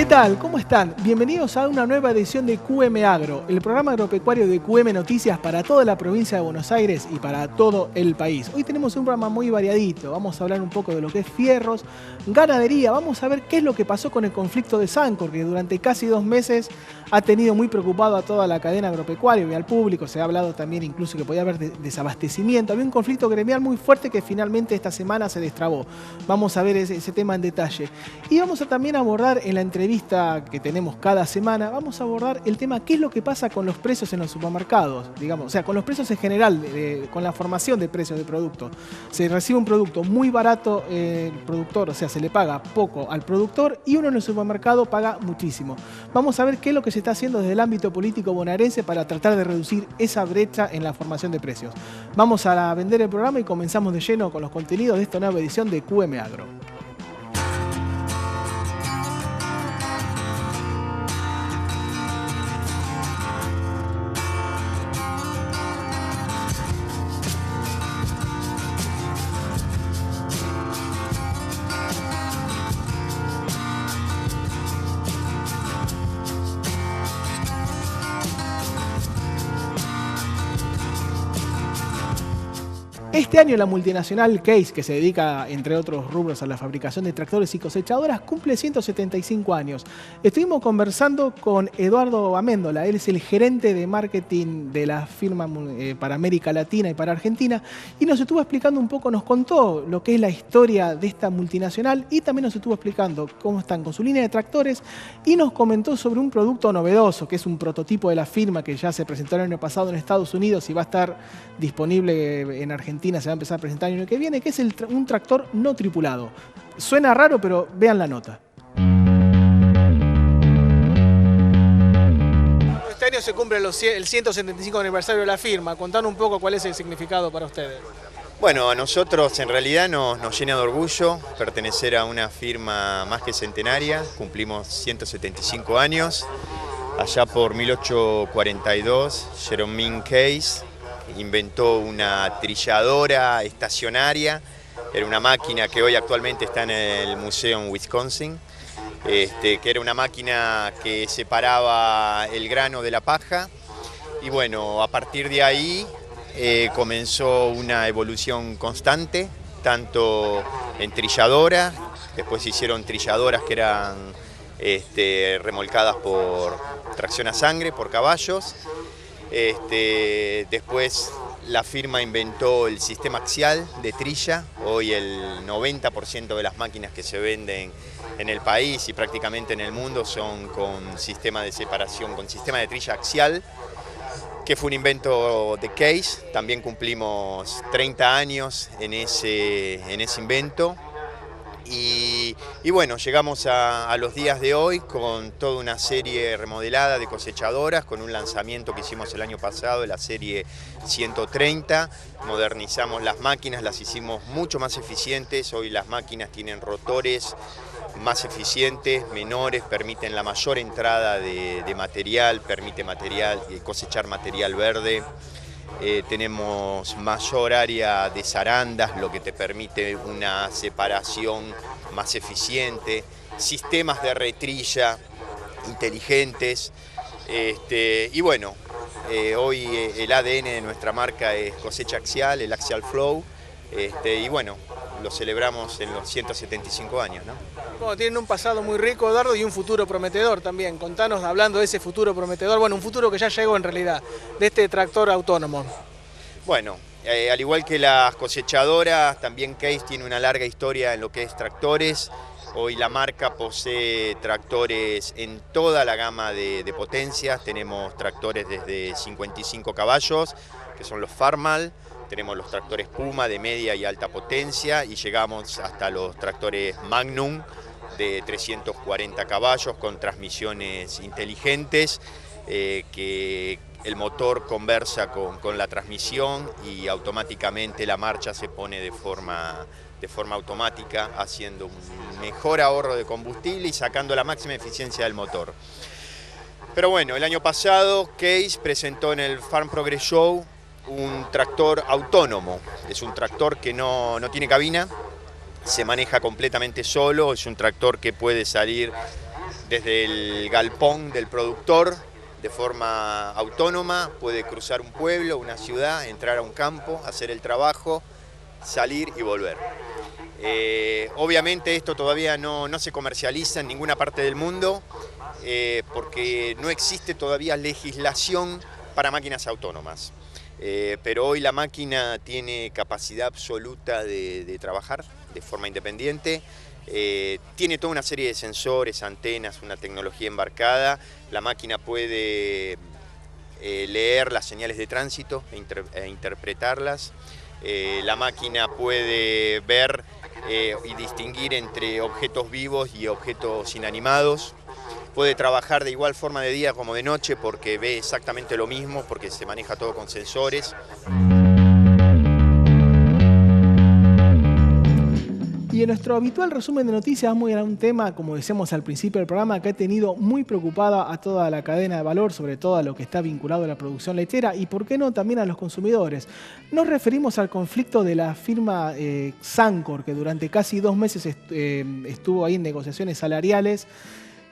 tal? ¿Cómo están? Bienvenidos a una nueva edición de QM Agro, el programa agropecuario de QM Noticias para toda la provincia de Buenos Aires y para todo el país. Hoy tenemos un programa muy variadito, vamos a hablar un poco de lo que es fierros, ganadería, vamos a ver qué es lo que pasó con el conflicto de Sancor, que durante casi 2 meses ha tenido muy preocupado a toda la cadena agropecuaria y al público. Se ha hablado también incluso que podía haber desabastecimiento. Había un conflicto gremial muy fuerte que finalmente esta semana se destrabó. Vamos a ver ese tema en detalle. Y vamos a también abordar en la entrevista que tenemos cada semana, vamos a abordar el tema qué es lo que pasa con los precios en los supermercados, digamos, o sea, con los precios en general, con la formación de precios de producto. Se recibe un producto muy barato, el productor, o sea, se le paga poco al productor y uno en el supermercado paga muchísimo. Vamos a ver qué es lo que se está haciendo desde el ámbito político bonaerense para tratar de reducir esa brecha en la formación de precios. Vamos a vender el programa y comenzamos de lleno con los contenidos de esta nueva edición de QM Agro. Este año la multinacional Case, que se dedica, entre otros rubros, a la fabricación de tractores y cosechadoras, cumple 175 años. Estuvimos conversando con Eduardo Amendola, él es el gerente de marketing de la firma para América Latina y para Argentina, y nos estuvo explicando un poco, nos contó lo que es la historia de esta multinacional y también nos estuvo explicando cómo están con su línea de tractores y nos comentó sobre un producto novedoso, que es un prototipo de la firma que ya se presentó el año pasado en Estados Unidos y va a estar disponible en Argentina. Se va a empezar a presentar el año que viene, que es un tractor no tripulado. Suena raro, pero vean la nota. Este año se cumple el 175 aniversario de la firma. Contanos un poco cuál es el significado para ustedes. Bueno, a nosotros en realidad nos llena de orgullo pertenecer a una firma más que centenaria. Cumplimos 175 años. Allá por 1842, Jerome Case inventó una trilladora estacionaria. Era una máquina que hoy actualmente está en el museo en Wisconsin, que era una máquina que separaba el grano de la paja. Y bueno, a partir de ahí comenzó una evolución constante, tanto en trilladoras, después se hicieron trilladoras que eran remolcadas por tracción a sangre, por caballos. Después la firma inventó el sistema axial de trilla. Hoy el 90% de las máquinas que se venden en el país y prácticamente en el mundo son con sistema de separación, con sistema de trilla axial, que fue un invento de Case. También cumplimos 30 años en ese invento. Y bueno, llegamos a los días de hoy con toda una serie remodelada de cosechadoras, con un lanzamiento que hicimos el año pasado de la serie 130. Modernizamos las máquinas, las hicimos mucho más eficientes. Hoy las máquinas tienen rotores más eficientes, menores, permiten la mayor entrada de material, permite cosechar material verde. Tenemos mayor área de zarandas, lo que te permite una separación más eficiente, sistemas de retrilla inteligentes, y bueno, hoy el ADN de nuestra marca es cosecha axial, el Axial Flow, y bueno, lo celebramos en los 175 años, ¿no? Bueno, tienen un pasado muy rico, Eduardo, y un futuro prometedor también. Contanos, hablando de ese futuro prometedor, bueno, un futuro que ya llegó en realidad, de este tractor autónomo. Bueno, al igual que las cosechadoras, también Case tiene una larga historia en lo que es tractores. Hoy la marca posee tractores en toda la gama de potencias. Tenemos tractores desde 55 caballos, que son los Farmal. Tenemos los tractores Puma de media y alta potencia y llegamos hasta los tractores Magnum de 340 caballos con transmisiones inteligentes, que el motor conversa con la transmisión y automáticamente la marcha se pone de forma automática, haciendo un mejor ahorro de combustible y sacando la máxima eficiencia del motor. Pero bueno, el año pasado Case presentó en el Farm Progress Show un tractor autónomo. Es un tractor que no tiene cabina, se maneja completamente solo, es un tractor que puede salir desde el galpón del productor, de forma autónoma, puede cruzar un pueblo, una ciudad, entrar a un campo, hacer el trabajo, salir y volver. Obviamente esto todavía no se comercializa en ninguna parte del mundo porque no existe todavía legislación para máquinas autónomas. Pero hoy la máquina tiene capacidad absoluta de trabajar de forma independiente. Tiene toda una serie de sensores, antenas, una tecnología embarcada. La máquina puede leer las señales de tránsito e interpretarlas. La máquina puede ver y distinguir entre objetos vivos y objetos inanimados. Puede trabajar de igual forma de día como de noche porque ve exactamente lo mismo, porque se maneja todo con sensores. Y en nuestro habitual resumen de noticias vamos a ir a un tema, como decíamos al principio del programa, que ha tenido muy preocupada a toda la cadena de valor, sobre todo a lo que está vinculado a la producción lechera y, por qué no, también a los consumidores. Nos referimos al conflicto de la firma Sancor, que durante casi 2 meses estuvo ahí en negociaciones salariales,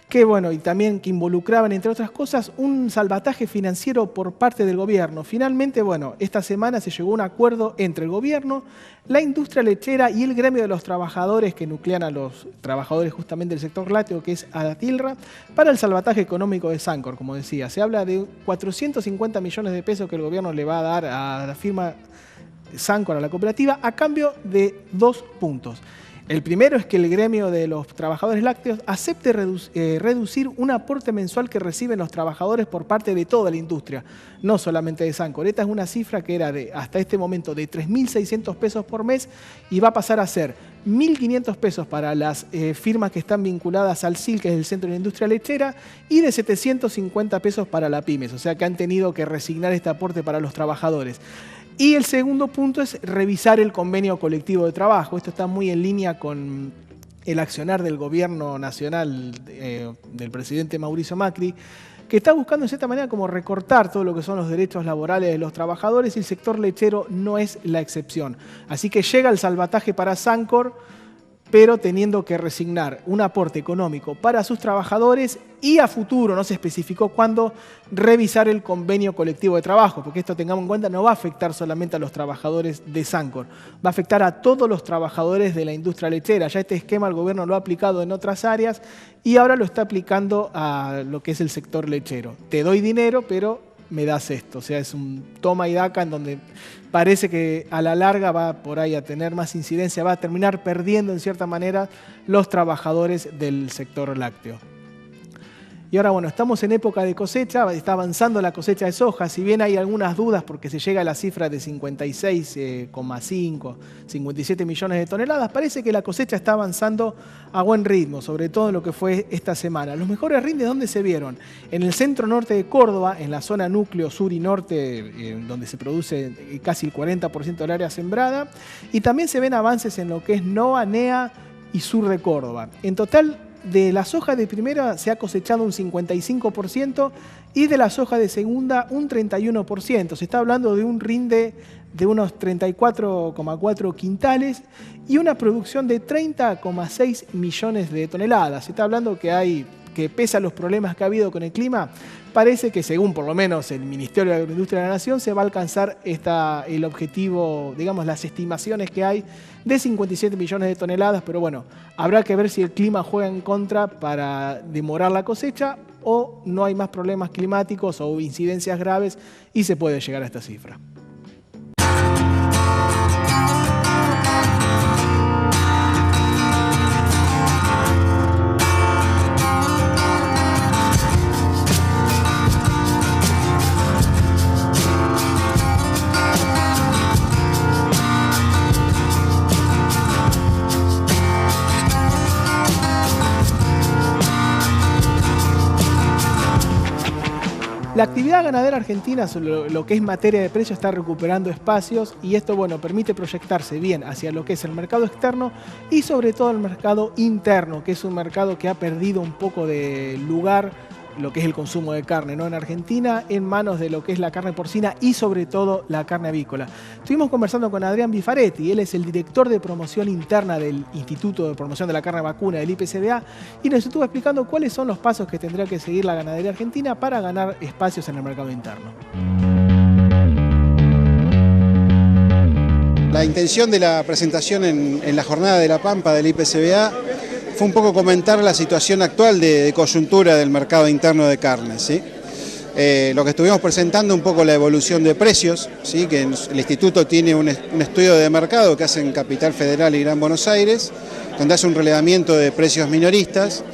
que bueno, y también que involucraban, entre otras cosas, un salvataje financiero por parte del gobierno. Finalmente, bueno, esta semana se llegó a un acuerdo entre el gobierno, la industria lechera y el gremio de los trabajadores que nuclean a los trabajadores justamente del sector lácteo, que es ADATILRA, para el salvataje económico de Sancor, como decía. Se habla de 450 millones de pesos que el gobierno le va a dar a la firma Sancor, a la cooperativa, a cambio de 2 puntos. El primero es que el gremio de los trabajadores lácteos acepte reducir un aporte mensual que reciben los trabajadores por parte de toda la industria, no solamente de Sancor. Esta es una cifra que era hasta este momento de 3.600 pesos por mes y va a pasar a ser 1.500 pesos para las firmas que están vinculadas al CIL, que es el Centro de la Industria Lechera, y de 750 pesos para la pymes, o sea que han tenido que resignar este aporte para los trabajadores. Y el segundo punto es revisar el convenio colectivo de trabajo. Esto está muy en línea con el accionar del gobierno nacional del presidente Mauricio Macri, que está buscando de cierta manera como recortar todo lo que son los derechos laborales de los trabajadores, y el sector lechero no es la excepción. Así que llega el salvataje para Sancor, pero teniendo que resignar un aporte económico para sus trabajadores y a futuro, no se especificó cuándo, revisar el convenio colectivo de trabajo, porque esto, tengamos en cuenta, no va a afectar solamente a los trabajadores de Sancor, va a afectar a todos los trabajadores de la industria lechera. Ya este esquema el gobierno lo ha aplicado en otras áreas y ahora lo está aplicando a lo que es el sector lechero. Te doy dinero, pero me das esto. O sea, es un toma y daca en donde parece que a la larga va por ahí a tener más incidencia, va a terminar perdiendo en cierta manera los trabajadores del sector lácteo. Y ahora, bueno, estamos en época de cosecha, está avanzando la cosecha de soja. Si bien hay algunas dudas porque se llega a la cifra de 56,5, 57 millones de toneladas, parece que la cosecha está avanzando a buen ritmo, sobre todo en lo que fue esta semana. Los mejores rindes, ¿dónde se vieron? En el centro norte de Córdoba, en la zona núcleo sur y norte, donde se produce casi el 40% del área sembrada, y también se ven avances en lo que es NOA, NEA y sur de Córdoba. En total, de la soja de primera se ha cosechado un 55% y de la soja de segunda un 31%. Se está hablando de un rinde de unos 34,4 quintales y una producción de 30,6 millones de toneladas. Se está hablando que pese a los problemas que ha habido con el clima, parece que, según por lo menos el Ministerio de Agroindustria de la Nación, se va a alcanzar el objetivo, digamos, las estimaciones que hay de 57 millones de toneladas, pero bueno, habrá que ver si el clima juega en contra para demorar la cosecha o no hay más problemas climáticos o incidencias graves y se puede llegar a esta cifra. La actividad ganadera argentina, sobre lo que es materia de precio, está recuperando espacios y esto, bueno, permite proyectarse bien hacia lo que es el mercado externo y sobre todo el mercado interno, que es un mercado que ha perdido un poco de lugar lo que es el consumo de carne, ¿no? En Argentina, en manos de lo que es la carne porcina y sobre todo la carne avícola. Estuvimos conversando con Adrián Bifaretti, él es el director de promoción interna del Instituto de Promoción de la Carne Vacuna del IPCBA y nos estuvo explicando cuáles son los pasos que tendrá que seguir la ganadería argentina para ganar espacios en el mercado interno. La intención de la presentación en la jornada de La Pampa del IPCBA fue un poco comentar la situación actual de coyuntura del mercado interno de carne, ¿sí? Lo que estuvimos presentando un poco la evolución de precios, ¿sí? Que el Instituto tiene un estudio de mercado que hace en Capital Federal y Gran Buenos Aires, donde hace un relevamiento de precios minoristas.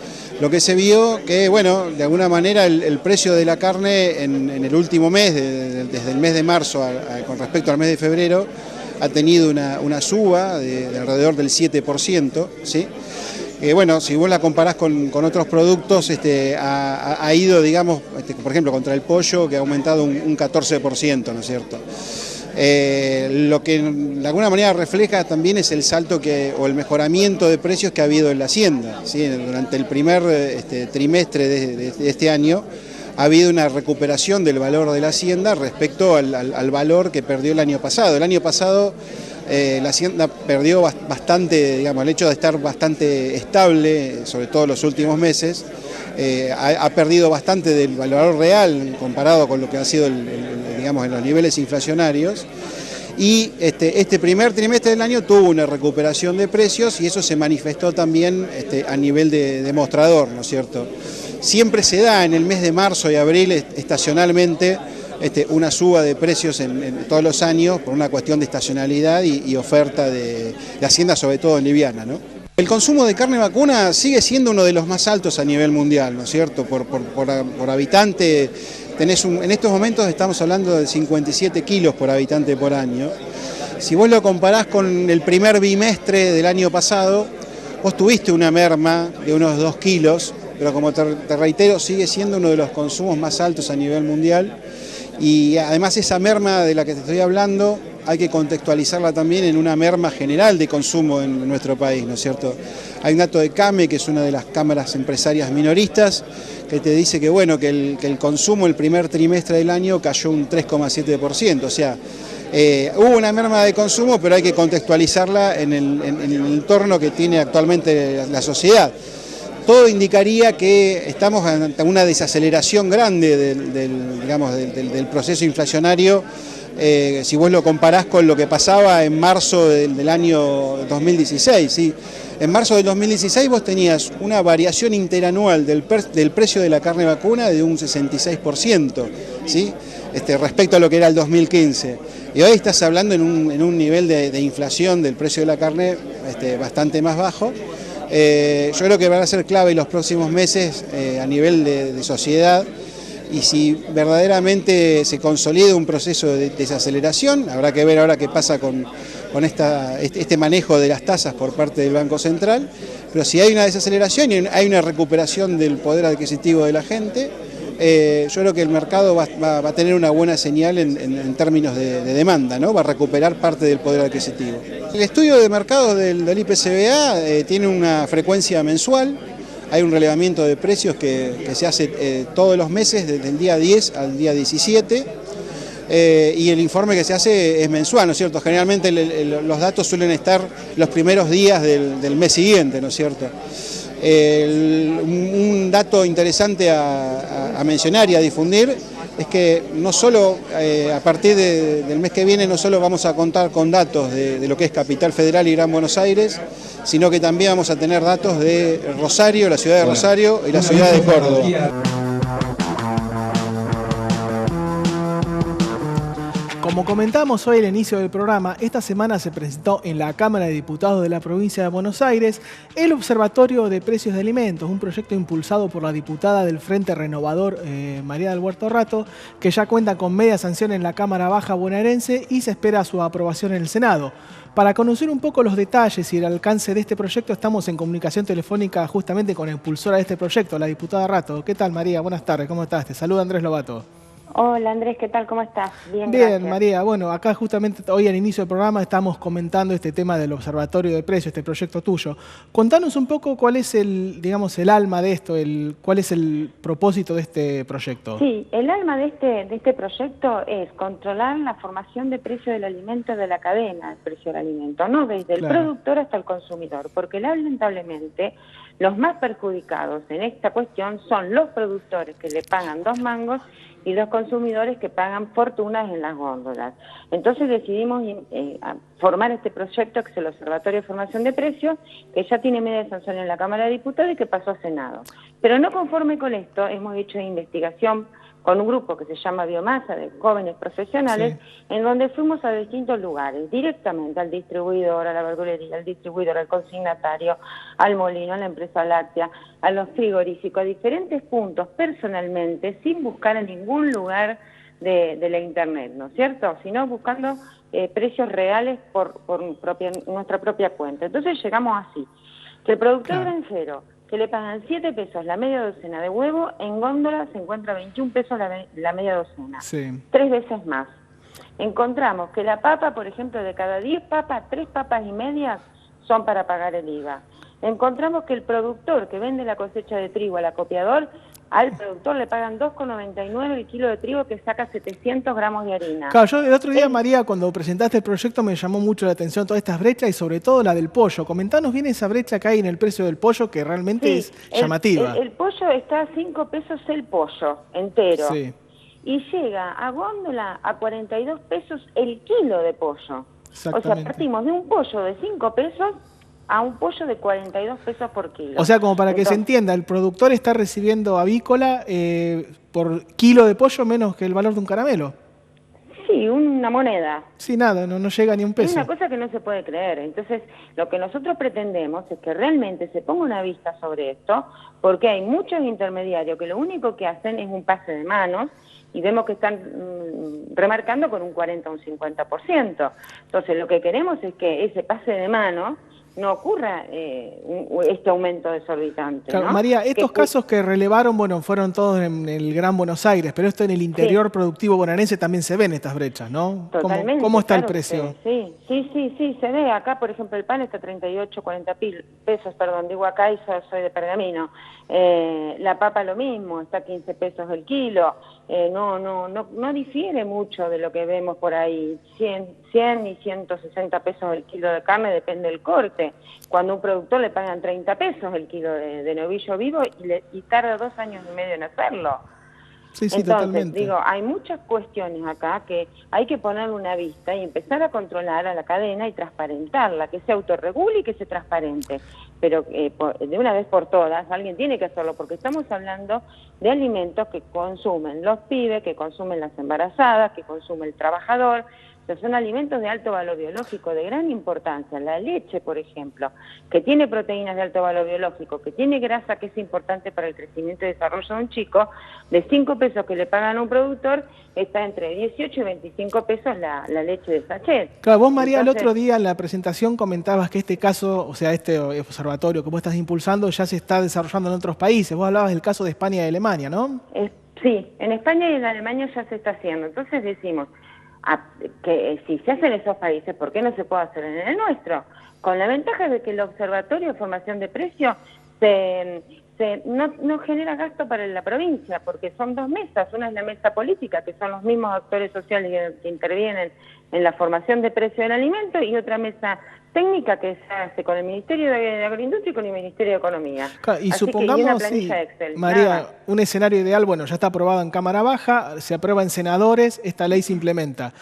Lo que se vio que, bueno, de alguna manera el precio de la carne en el último mes, desde el mes de marzo con respecto al mes de febrero, ha tenido una suba de alrededor del 7%, ¿sí? Bueno, si vos la comparás con otros productos, ha ido, digamos, por ejemplo, contra el pollo, que ha aumentado un 14%, ¿no es cierto? Lo que de alguna manera refleja también es el salto o el mejoramiento de precios que ha habido en la hacienda, ¿sí? Durante el primer trimestre de este año ha habido una recuperación del valor de la hacienda respecto al valor que perdió el año pasado. El año pasado la hacienda perdió bastante, digamos, el hecho de estar bastante estable, sobre todo en los últimos meses, ha perdido bastante del valor real comparado con lo que ha sido, digamos, en los niveles inflacionarios. Y este primer trimestre del año tuvo una recuperación de precios y eso se manifestó también a nivel de mostrador, ¿no es cierto? Siempre se da en el mes de marzo y abril estacionalmente una suba de precios en todos los años por una cuestión de estacionalidad y oferta de hacienda, sobre todo en liviana, ¿no? El consumo de carne vacuna sigue siendo uno de los más altos a nivel mundial, ¿no es cierto? Por habitante, en estos momentos estamos hablando de 57 kilos por habitante por año. Si vos lo comparás con el primer bimestre del año pasado, vos tuviste una merma de unos 2 kilos, pero como te reitero, sigue siendo uno de los consumos más altos a nivel mundial. Y además esa merma de la que te estoy hablando hay que contextualizarla también en una merma general de consumo en nuestro país, ¿no es cierto? Hay un dato de CAME, que es una de las cámaras empresarias minoristas, que te dice que, bueno, que el consumo el primer trimestre del año cayó un 3,7%, o sea, hubo una merma de consumo, pero hay que contextualizarla en el entorno que tiene actualmente la sociedad. Todo indicaría que estamos ante una desaceleración grande del proceso inflacionario, si vos lo comparás con lo que pasaba en marzo del año 2016. ¿Sí? En marzo del 2016 vos tenías una variación interanual del precio de la carne vacuna de un 66%, ¿sí? Respecto a lo que era el 2015. Y hoy estás hablando en un nivel de inflación del precio de la carne bastante más bajo. Yo creo que van a ser clave en los próximos meses a nivel de sociedad, y si verdaderamente se consolida un proceso de desaceleración, habrá que ver ahora qué pasa con este manejo de las tasas por parte del Banco Central, pero si hay una desaceleración y hay una recuperación del poder adquisitivo de la gente, yo creo que el mercado va a tener una buena señal en términos de demanda, ¿no? Va a recuperar parte del poder adquisitivo. El estudio de mercados del IPCBA tiene una frecuencia mensual, hay un relevamiento de precios que se hace todos los meses, desde el día 10 al día 17, y el informe que se hace es mensual, ¿no es cierto? Generalmente los datos suelen estar los primeros días del mes siguiente, ¿no es cierto? Un dato interesante a mencionar y a difundir es que no solo a partir del mes que viene no solo vamos a contar con datos de lo que es Capital Federal y Gran Buenos Aires, sino que también vamos a tener datos de Rosario, la ciudad de Rosario y la ciudad de Córdoba. Como comentamos hoy al inicio del programa, esta semana se presentó en la Cámara de Diputados de la provincia de Buenos Aires el Observatorio de Precios de Alimentos, un proyecto impulsado por la diputada del Frente Renovador, María del Huerto Rato, que ya cuenta con media sanción en la Cámara Baja bonaerense y se espera su aprobación en el Senado. Para conocer un poco los detalles y el alcance de este proyecto, estamos en comunicación telefónica justamente con la impulsora de este proyecto, la diputada Rato. ¿Qué tal, María? Buenas tardes, ¿cómo estás? Te saluda Andrés Lobato. Hola Andrés, ¿qué tal? ¿Cómo estás? Bien, Bien, gracias. María. Bueno, acá justamente hoy al inicio del programa estamos comentando este tema del Observatorio de Precios, este proyecto tuyo. Contanos un poco cuál es digamos, el alma de esto, cuál es el propósito de este proyecto. Sí, el alma de este proyecto es controlar la formación de precio del alimento de la cadena, el precio del alimento, no desde el Claro. productor hasta el consumidor, porque lamentablemente los más perjudicados en esta cuestión son los productores que le pagan 2 mangos y los consumidores que pagan fortunas en las góndolas. Entonces decidimos formar este proyecto que es el Observatorio de Formación de Precios, que ya tiene media sanción en la Cámara de Diputados y que pasó a Senado. Pero no conforme con esto, hemos hecho investigación con un grupo que se llama Biomasa, de jóvenes profesionales, Sí. en donde fuimos a distintos lugares, directamente al distribuidor, a la verdulería, al distribuidor, al consignatario, al molino, a la empresa láctea, a los frigoríficos, a diferentes puntos, personalmente, sin buscar en ningún lugar de la internet, ¿no es cierto? Sino buscando precios reales por nuestra propia cuenta. Entonces llegamos así, que el productor granjero, que le pagan 7 pesos la media docena de huevo, en góndola se encuentra 21 pesos la media docena. Sí. 3 veces más. Encontramos que la papa, por ejemplo, de cada 10 papas, 3 papas y medias son para pagar el IVA. Encontramos que el productor que vende la cosecha de trigo al acopiador, al productor le pagan 2,99 el kilo de trigo que saca 700 gramos de harina. Claro, yo el otro día, María, cuando presentaste el proyecto me llamó mucho la atención todas estas brechas y sobre todo la del pollo. Comentanos bien esa brecha que hay en el precio del pollo que realmente es llamativa. El pollo está a 5 pesos el pollo entero. Sí. Y llega a góndola a 42 pesos el kilo de pollo. O sea, partimos de un pollo de 5 pesos a un pollo de 42 pesos por kilo. O sea, como para que se entienda, el productor está recibiendo avícola por kilo de pollo menos que el valor de un caramelo. Sí, una moneda. Sí, nada, no llega ni un peso. Es una cosa que no se puede creer. Entonces, lo que nosotros pretendemos es que realmente se ponga una vista sobre esto, porque hay muchos intermediarios que lo único que hacen es un pase de manos, y vemos que están remarcando con un 40 o un 50%. Entonces, lo que queremos es que ese pase de manos no ocurra este aumento desorbitante. Claro, ¿no? María, estos casos que relevaron, bueno, fueron todos en el Gran Buenos Aires, pero esto en el interior productivo bonaerense también se ven estas brechas, ¿no? Totalmente. ¿Cómo está el claro precio? Sí, se ve. Acá, por ejemplo, el pan está a 38, 40 pesos, perdón, digo acá y soy de Pergamino. La papa lo mismo, está a 15 pesos el kilo. No difiere mucho de lo que vemos por ahí. 100 y 160 pesos el kilo de carne, depende del corte. Cuando a un productor le pagan 30 pesos el kilo de novillo vivo y tarda 2 años y medio en hacerlo. Sí, Entonces, totalmente. digo, hay muchas cuestiones acá que hay que ponerle una vista y empezar a controlar a la cadena y transparentarla, que se autorregule y que se transparente. Pero de una vez por todas, alguien tiene que hacerlo, porque estamos hablando de alimentos que consumen los pibes, que consumen las embarazadas, que consume el trabajador. O sea, son alimentos de alto valor biológico, de gran importancia. La leche, por ejemplo, que tiene proteínas de alto valor biológico, que tiene grasa, que es importante para el crecimiento y desarrollo de un chico, de 5 pesos que le pagan a un productor, está entre 18 y 25 pesos la leche de sachet. Claro, vos, María, Entonces, el otro día en la presentación comentabas que este caso, o sea, este observatorio que vos estás impulsando ya se está desarrollando en otros países. Vos hablabas del caso de España y de Alemania, ¿no? Sí, en España y en Alemania ya se está haciendo. Entonces decimos que si se hace en esos países, ¿por qué no se puede hacer en el nuestro? Con la ventaja de que el Observatorio de Formación de Precios no genera gasto para la provincia, porque son 2 mesas. Una es la mesa política, que son los mismos actores sociales que intervienen en la formación de precio del alimento, y otra mesa técnica que se hace con el Ministerio de Agroindustria y con el Ministerio de Economía. Claro, y así supongamos, que, y una planilla Excel. María, Nada. un escenario ideal, bueno, ya está aprobado en Cámara Baja, se aprueba en senadores, esta ley se implementa.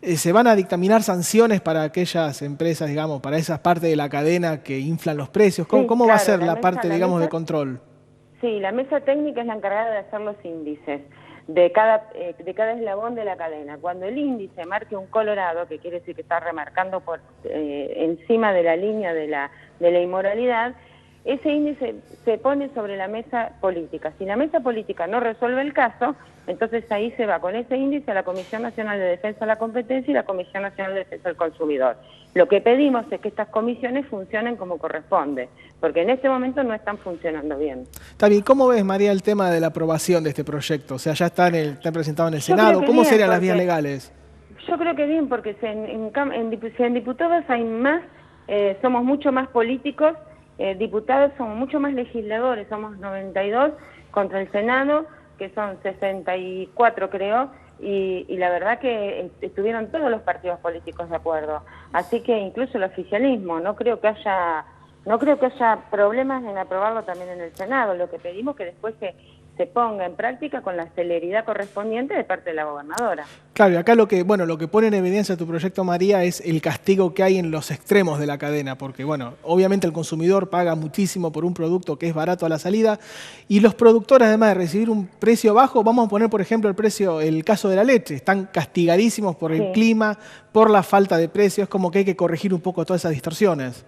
¿Se van a dictaminar sanciones para aquellas empresas, digamos, para esas partes de la cadena que inflan los precios? ¿Cómo va a ser la parte, digamos, de control? Sí, la mesa técnica es la encargada de hacer los índices de cada eslabón de la cadena. Cuando el índice marque un colorado, que quiere decir que está remarcando por encima de la línea de la inmoralidad, ese índice se pone sobre la mesa política. Si la mesa política no resuelve el caso, entonces ahí se va con ese índice a la Comisión Nacional de Defensa de la Competencia y la Comisión Nacional de Defensa del Consumidor. Lo que pedimos es que estas comisiones funcionen como corresponde, porque en este momento no están funcionando bien. Está bien, ¿cómo ves, María, el tema de la aprobación de este proyecto? O sea, ya está presentado en el Senado. ¿Cómo serían las vías legales? Yo creo que bien, porque si en diputados hay más, somos mucho más políticos, diputados somos mucho más legisladores, somos 92 contra el Senado, que son 64 creo, y la verdad que estuvieron todos los partidos políticos de acuerdo. Así que incluso el oficialismo, no creo que haya problemas en aprobarlo también en el Senado. Lo que pedimos es que después se ponga en práctica con la celeridad correspondiente de parte de la gobernadora. Claro, y acá lo que pone en evidencia tu proyecto, María, es el castigo que hay en los extremos de la cadena, porque bueno, obviamente el consumidor paga muchísimo por un producto que es barato a la salida, y los productores, además de recibir un precio bajo, vamos a poner por ejemplo el caso de la leche, están castigadísimos por el clima, por la falta de precios, es como que hay que corregir un poco todas esas distorsiones.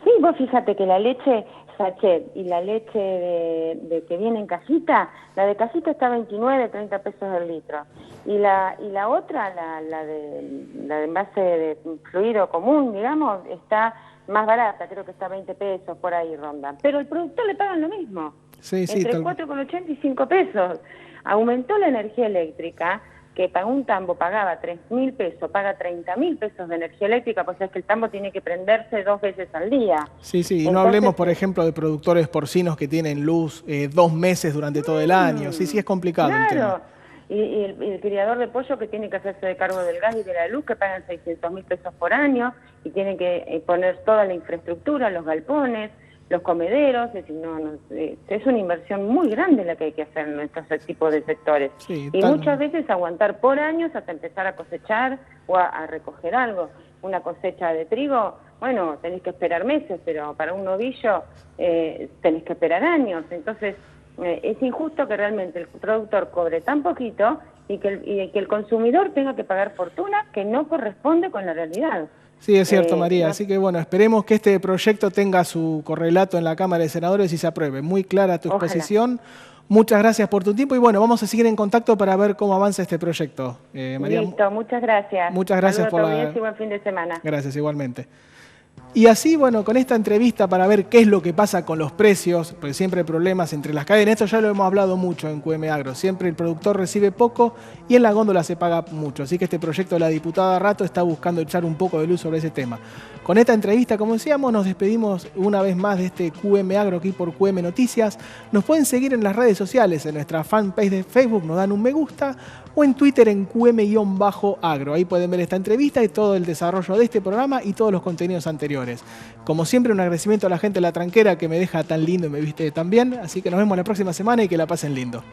Sí, vos fíjate que la leche sachet y la leche de que viene en cajita, la de cajita está 29, 30 pesos el litro. Y la otra, la de envase de fluido común, digamos, está más barata, creo que está 20 pesos, por ahí ronda. Pero el productor le pagan lo mismo, entre 4,80 y 5 pesos. Aumentó la energía eléctrica, que para un tambo pagaba 3.000 pesos, paga 30.000 pesos de energía eléctrica, pues es que el tambo tiene que prenderse 2 veces al día. Sí, y no hablemos, por ejemplo, de productores porcinos que tienen luz 2 meses durante todo el año. Sí, es complicado el tema. Y el criador de pollo que tiene que hacerse de cargo del gas y de la luz, que pagan 600.000 pesos por año, y tienen que poner toda la infraestructura, los galpones, los comederos, es decir, es una inversión muy grande la que hay que hacer en estos tipos de sectores. Sí, y muchas veces aguantar por años hasta empezar a cosechar o a recoger algo. Una cosecha de trigo, bueno, tenés que esperar meses, pero para un novillo tenés que esperar años. Entonces, es injusto que realmente el productor cobre tan poquito y que el consumidor tenga que pagar fortuna que no corresponde con la realidad. Sí, es cierto, María. Así que bueno, esperemos que este proyecto tenga su correlato en la Cámara de Senadores y se apruebe. Muy clara tu exposición. Muchas gracias por tu tiempo y bueno, vamos a seguir en contacto para ver cómo avanza este proyecto. María, listo, muchas gracias. Muchas gracias por la... y buen fin de semana. Gracias, igualmente. Y así, bueno, con esta entrevista para ver qué es lo que pasa con los precios, porque siempre hay problemas entre las cadenas, esto ya lo hemos hablado mucho en QM Agro, siempre el productor recibe poco y en la góndola se paga mucho, así que este proyecto de la diputada Rato está buscando echar un poco de luz sobre ese tema. Con esta entrevista, como decíamos, nos despedimos una vez más de este QM Agro aquí por QM Noticias. Nos pueden seguir en las redes sociales, en nuestra fanpage de Facebook, nos dan un me gusta, o en Twitter en QM-agro. Ahí pueden ver esta entrevista y todo el desarrollo de este programa y todos los contenidos anteriores. Como siempre, un agradecimiento a la gente de La Tranquera que me deja tan lindo y me viste tan bien. Así que nos vemos la próxima semana y que la pasen lindo.